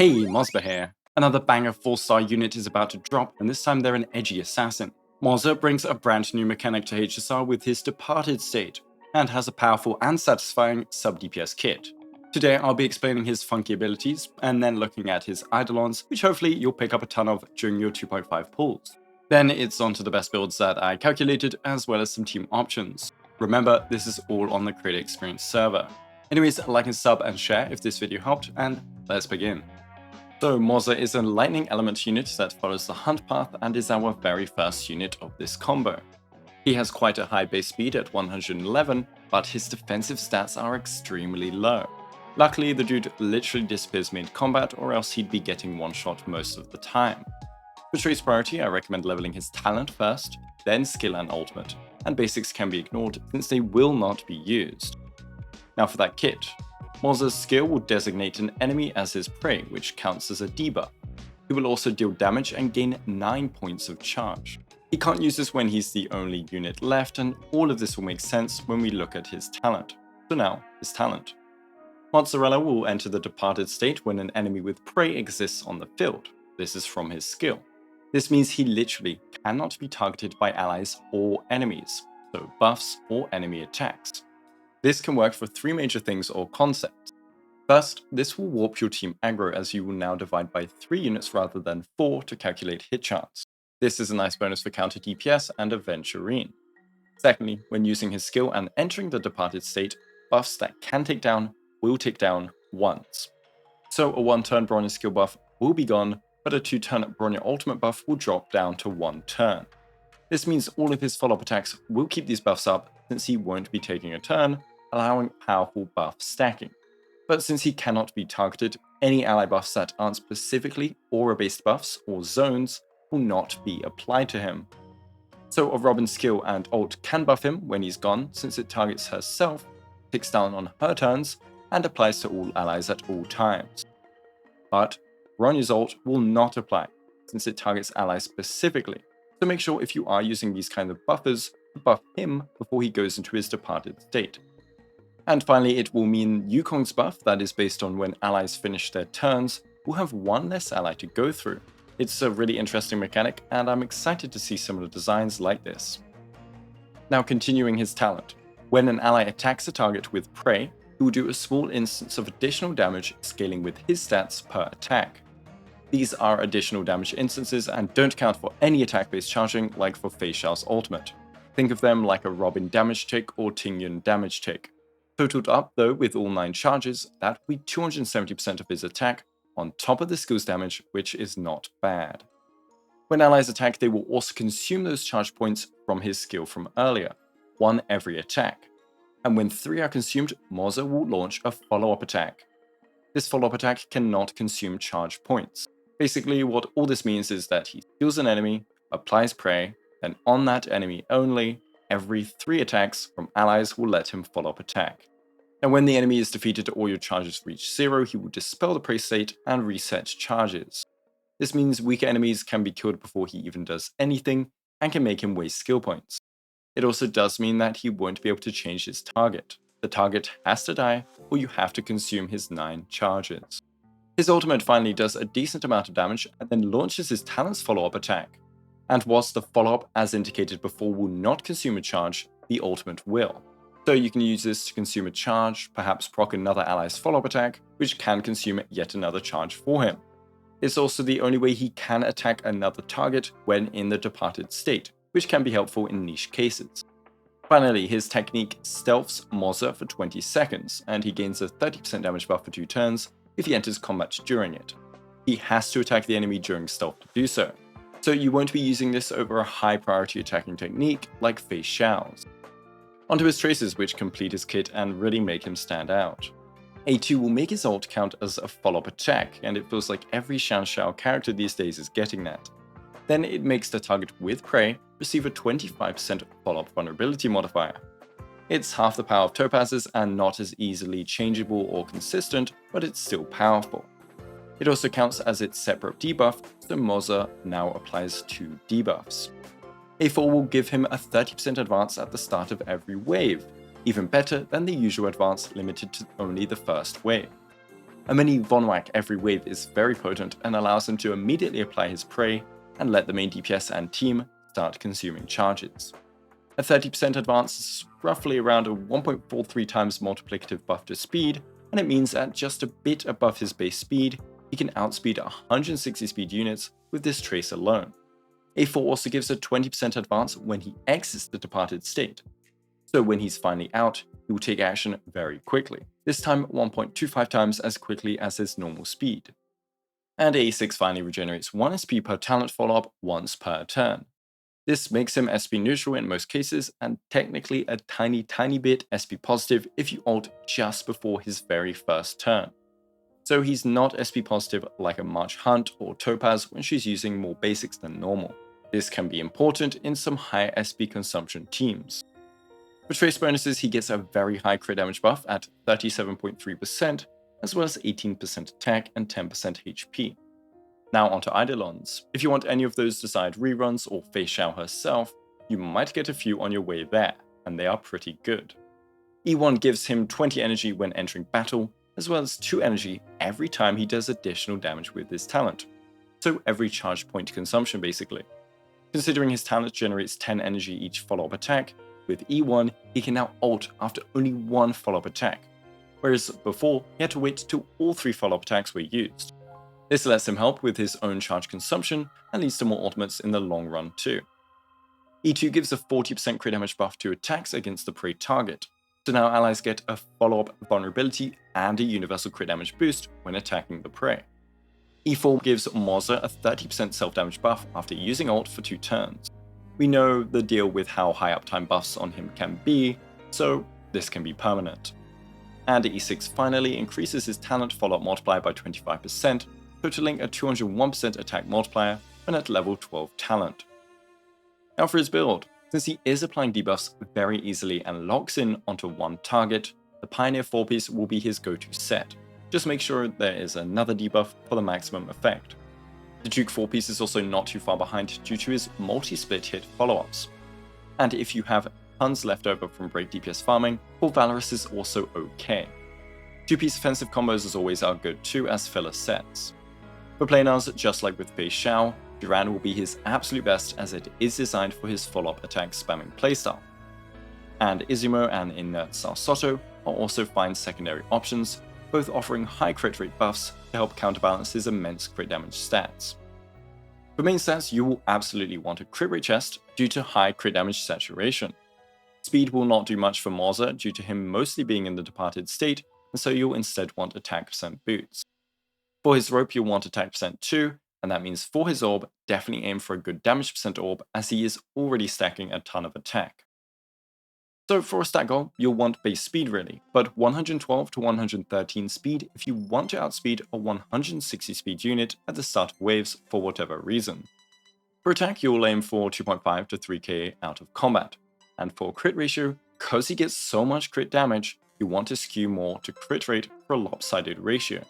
Hey, Mozba here. Another banger 4-star unit is about to drop, and this time they're an edgy assassin. Mozza brings a brand new mechanic to HSR with his Departed State, and has a powerful and satisfying sub-DPS kit. Today I'll be explaining his funky abilities, and then looking at his Eidolons, which hopefully you'll pick up a ton of during your 2.5 pulls. Then it's on to the best builds that I calculated, as well as some team options. Remember, this is all on the Creator Experience server. Anyways, like and sub and share if this video helped, and let's begin. So Mozza is a lightning element unit that follows the hunt path and is our very first unit of this combo. He has quite a high base speed at 111, but his defensive stats are extremely low. Luckily, the dude literally disappears mid-combat, or else he'd be getting one-shot most of the time. For trace priority, I recommend leveling his talent first, then skill and ultimate, and basics can be ignored since they will not be used. Now for that kit. Mozza's skill will designate an enemy as his prey, which counts as a debuff. He will also deal damage and gain 9 points of charge. He can't use this when he's the only unit left, and all of this will make sense when we look at his talent. So now, his talent. Mozzarella will enter the Departed State when an enemy with prey exists on the field. This is from his skill. This means he literally cannot be targeted by allies or enemies, so buffs or enemy attacks. This can work for 3 major things or concepts. First, this will warp your team aggro, as you will now divide by 3 units rather than 4 to calculate hit chance. This is a nice bonus for counter DPS and Aventurine. Secondly, when using his skill and entering the Departed State, buffs that can take down will take down once. So a 1-turn Bronya skill buff will be gone, but a 2-turn Bronya ultimate buff will drop down to 1 turn. This means all of his follow-up attacks will keep these buffs up, since he won't be taking a turn, allowing powerful buff stacking. But since he cannot be targeted, any ally buffs that aren't specifically aura-based buffs or zones will not be applied to him. So a Robin's skill and ult can buff him when he's gone, since it targets herself, ticks down on her turns, and applies to all allies at all times. But Bronya's ult will not apply, since it targets allies specifically. So make sure if you are using these kind of buffers, to buff him before he goes into his Departed State. And finally, it will mean Yukong's buff, that is based on when allies finish their turns, will have 1 less ally to go through. It's a really interesting mechanic, and I'm excited to see similar designs like this. Now continuing his talent. When an ally attacks a target with prey, he will do a small instance of additional damage, scaling with his stats per attack. These are additional damage instances and don't count for any attack-based charging like for Fei Xiao's ultimate. Think of them like a Robin damage tick or Tingyun damage tick. Totaled up though with all 9 charges, that will be 270% of his attack on top of the skill's damage, which is not bad. When allies attack, they will also consume those charge points from his skill from earlier, 1 every attack. And when 3 are consumed, Mozza will launch a follow-up attack. This follow-up attack cannot consume charge points. Basically, what all this means is that he kills an enemy, applies prey, then on that enemy only, every 3 attacks from allies will let him follow up attack. And when the enemy is defeated or your charges reach 0, he will dispel the prey state and reset charges. This means weaker enemies can be killed before he even does anything, and can make him waste skill points. It also does mean that he won't be able to change his target. The target has to die, or you have to consume his 9 charges. His ultimate finally does a decent amount of damage and then launches his talent's follow-up attack. And whilst the follow-up, as indicated before, will not consume a charge, the ultimate will. So you can use this to consume a charge, perhaps proc another ally's follow-up attack, which can consume yet another charge for him. It's also the only way he can attack another target when in the Departed State, which can be helpful in niche cases. Finally, his technique stealths Mozza for 20 seconds, and he gains a 30% damage buff for 2 turns if he enters combat during it. He has to attack the enemy during stealth to do so, so you won't be using this over a high priority attacking technique like Fei Xiao's. Onto his traces, which complete his kit and really make him stand out. A2 will make his ult count as a follow-up attack, and it feels like every Xiao character these days is getting that. Then it makes the target with prey receive a 25% follow-up vulnerability modifier. It's half the power of Topaz's and not as easily changeable or consistent, but it's still powerful. It also counts as its separate debuff, so Mozza now applies 2 debuffs. A4 will give him a 30% advance at the start of every wave, even better than the usual advance limited to only the first wave. A mini Von Whack every wave is very potent and allows him to immediately apply his prey and let the main DPS and team start consuming charges. A 30% advance is roughly around a 1.43 times multiplicative buff to speed, and it means at just a bit above his base speed, he can outspeed 160 speed units with this trace alone. A4 also gives a 20% advance when he exits the departed state. So when he's finally out, he will take action very quickly, this time 1.25 times as quickly as his normal speed. And A6 finally regenerates 1 SP per talent follow-up once per turn. This makes him SP neutral in most cases, and technically a tiny bit SP positive if you ult just before his very first turn. So he's not SP positive like a March Hunt or Topaz when she's using more basics than normal. This can be important in some high SP consumption teams. For trace bonuses, he gets a very high crit damage buff at 37.3%, as well as 18% attack and 10% HP. Now onto Eidolons. If you want any of those desired reruns or Fei Xiao herself, you might get a few on your way there, and they are pretty good. E1 gives him 20 energy when entering battle, as well as 2 energy every time he does additional damage with his talent. So every charge point consumption basically. Considering his talent generates 10 energy each follow-up attack, with E1 he can now ult after only 1 follow-up attack, whereas before he had to wait till all 3 follow-up attacks were used. This lets him help with his own charge consumption and leads to more ultimates in the long run too. E2 gives a 40% crit damage buff to attacks against the prey target, so now allies get a follow-up vulnerability and a universal crit damage boost when attacking the prey. E4 gives Moza a 30% self-damage buff after using ult for 2 turns. We know the deal with how high uptime buffs on him can be, so this can be permanent. And E6 finally increases his talent follow-up multiplier by 25%, totaling a 201% attack multiplier when at level 12 talent. Now for his build, since he is applying debuffs very easily and locks in onto one target, the Pioneer 4-piece will be his go-to set. Just make sure there is another debuff for the maximum effect. The Duke 4-piece is also not too far behind due to his multi-split hit follow-ups. And if you have tons left over from break DPS farming, Paul Valorous is also okay. 2-piece offensive combos as always are good too as filler sets. For planers, just like with Fei Xiao, Duran will be his absolute best as it is designed for his follow-up attack spamming playstyle. And Izumo and Inert Sarsoto are also fine secondary options, both offering high crit rate buffs to help counterbalance his immense crit damage stats. For main stats, you will absolutely want a crit rate chest due to high crit damage saturation. Speed will not do much for Moza due to him mostly being in the departed state, and so you'll instead want attack percent boots. For his rope, you'll want attack percent too, and that means for his orb, definitely aim for a good damage percent orb as he is already stacking a ton of attack. So for a stat goal, you'll want base speed really, but 112 to 113 speed if you want to outspeed a 160 speed unit at the start of waves for whatever reason. For attack, you'll aim for 2.5 to 3k out of combat, and for crit ratio, because he gets so much crit damage, you want to skew more to crit rate for a lopsided ratio.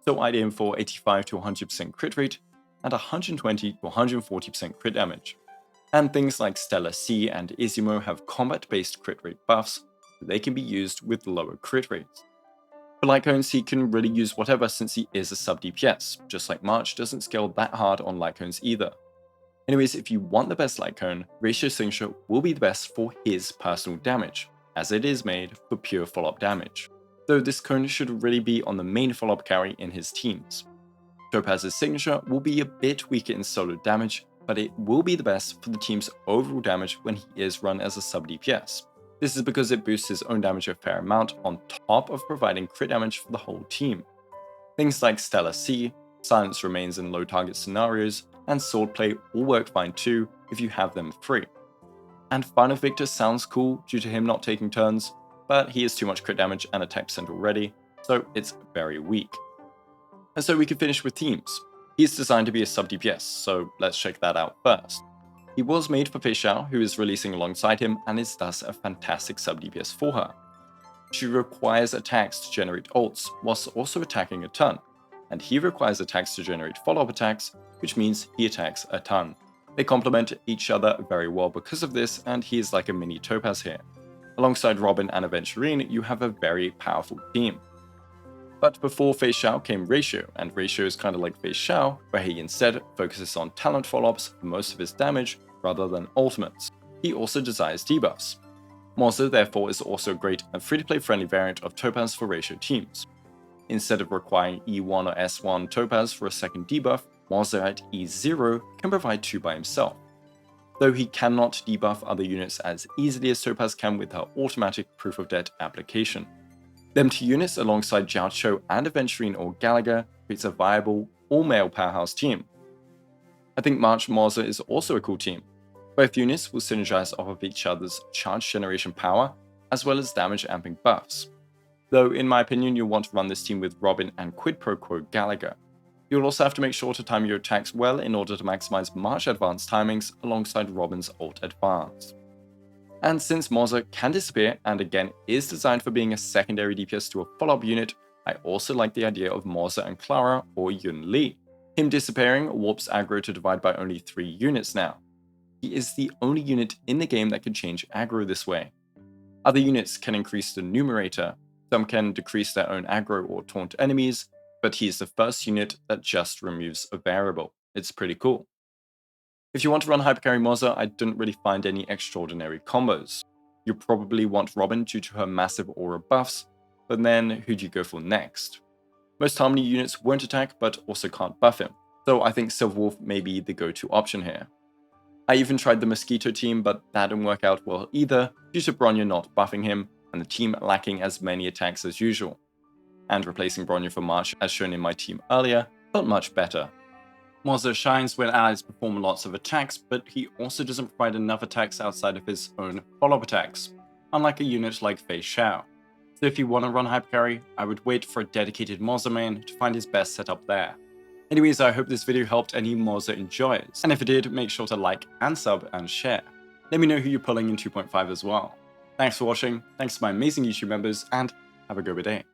So I'd aim for 85 to 100% crit rate and 120 to 140% crit damage. And things like Stellar C and Izumo have combat-based crit rate buffs, so they can be used with lower crit rates. For Lycones, he can really use whatever since he is a sub DPS, just like March doesn't scale that hard on Lycones either. Anyways, if you want the best Lycone, Ratio Signature will be the best for his personal damage, as it is made for pure follow-up damage, though this cone should really be on the main follow-up carry in his teams. Topaz's signature will be a bit weaker in solo damage, but it will be the best for the team's overall damage when he is run as a sub DPS. This is because it boosts his own damage a fair amount on top of providing crit damage for the whole team. Things like Stellar C, Silence Remains in low target scenarios, and Swordplay all work fine too if you have them free. And Final Victor sounds cool due to him not taking turns, but he has too much crit damage and attack percent already, so it's very weak. And so we can finish with teams. He's designed to be a sub DPS, so let's check that out first. He was made for Fei Xiao, who is releasing alongside him and is thus a fantastic sub DPS for her. She requires attacks to generate ults, whilst also attacking a ton, and he requires attacks to generate follow-up attacks, which means he attacks a ton. They complement each other very well because of this, and he is like a mini Topaz here. Alongside Robin and Aventurine, you have a very powerful team. But before Fei Xiao came Ratio, and Ratio is kind of like Fei Xiao, where he instead focuses on talent follow-ups for most of his damage rather than ultimates. He also desires debuffs. Moza therefore is also a great and free-to-play friendly variant of Topaz for Ratio teams. Instead of requiring E1 or S1 Topaz for a second debuff, Moza at E0 can provide 2 by himself, though he cannot debuff other units as easily as Topaz can with her automatic Proof of Debt application. Them 2 units alongside Jiao Cho and Aventurine or Gallagher creates a viable, all-male powerhouse team. I think March Moza is also a cool team. Both units will synergize off of each other's charge generation power, as well as damage amping buffs. Though in my opinion you'll want to run this team with Robin and quid pro quo Gallagher. You'll also have to make sure to time your attacks well in order to maximize March advance timings alongside Robin's ult advance. And since Moza can disappear and again is designed for being a secondary DPS to a follow-up unit, I also like the idea of Moza and Clara or Yun Li. Him disappearing warps aggro to divide by only 3 units now. He is the only unit in the game that can change aggro this way. Other units can increase the numerator, some can decrease their own aggro or taunt enemies, but he is the first unit that just removes a variable. It's pretty cool. If you want to run Hypercarry Moza, I didn't really find any extraordinary combos. You probably want Robin due to her massive aura buffs, but then who do you go for next? Most Harmony units won't attack, but also can't buff him, so I think Silverwolf may be the go-to option here. I even tried the Mosquito team, but that didn't work out well either, due to Bronya not buffing him, and the team lacking as many attacks as usual. And replacing Bronya for March, as shown in my team earlier, felt much better. Moza shines when allies perform lots of attacks, but he also doesn't provide enough attacks outside of his own follow-up attacks, unlike a unit like Fei Xiao. So if you want to run Hypercarry, I would wait for a dedicated Moza main to find his best setup there. Anyways, I hope this video helped any Moza enjoyers, and if it did, make sure to like and sub and share. Let me know who you're pulling in 2.5 as well. Thanks for watching, thanks to my amazing YouTube members, and have a good day.